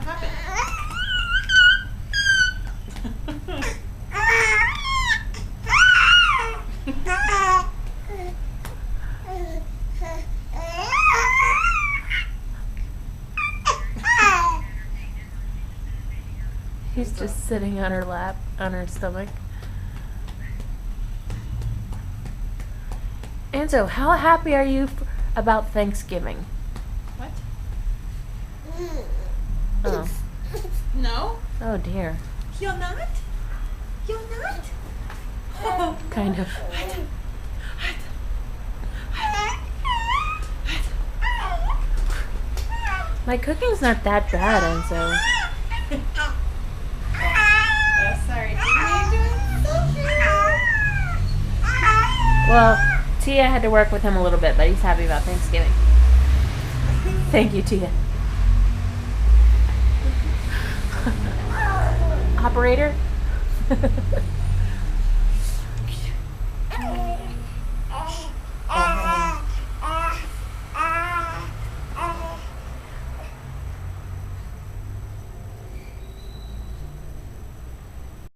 What happened? He's just sitting on her lap, on her stomach. Enzo, how happy are you about Thanksgiving? What? Oh. No? Oh dear. You're not? You're not? Oh. Kind of. My cooking's not that bad, Enzo. Sorry. You're doing so good. Well, Tia had to work with him a little bit, but he's happy about Thanksgiving. Thank you, Tia. Operator?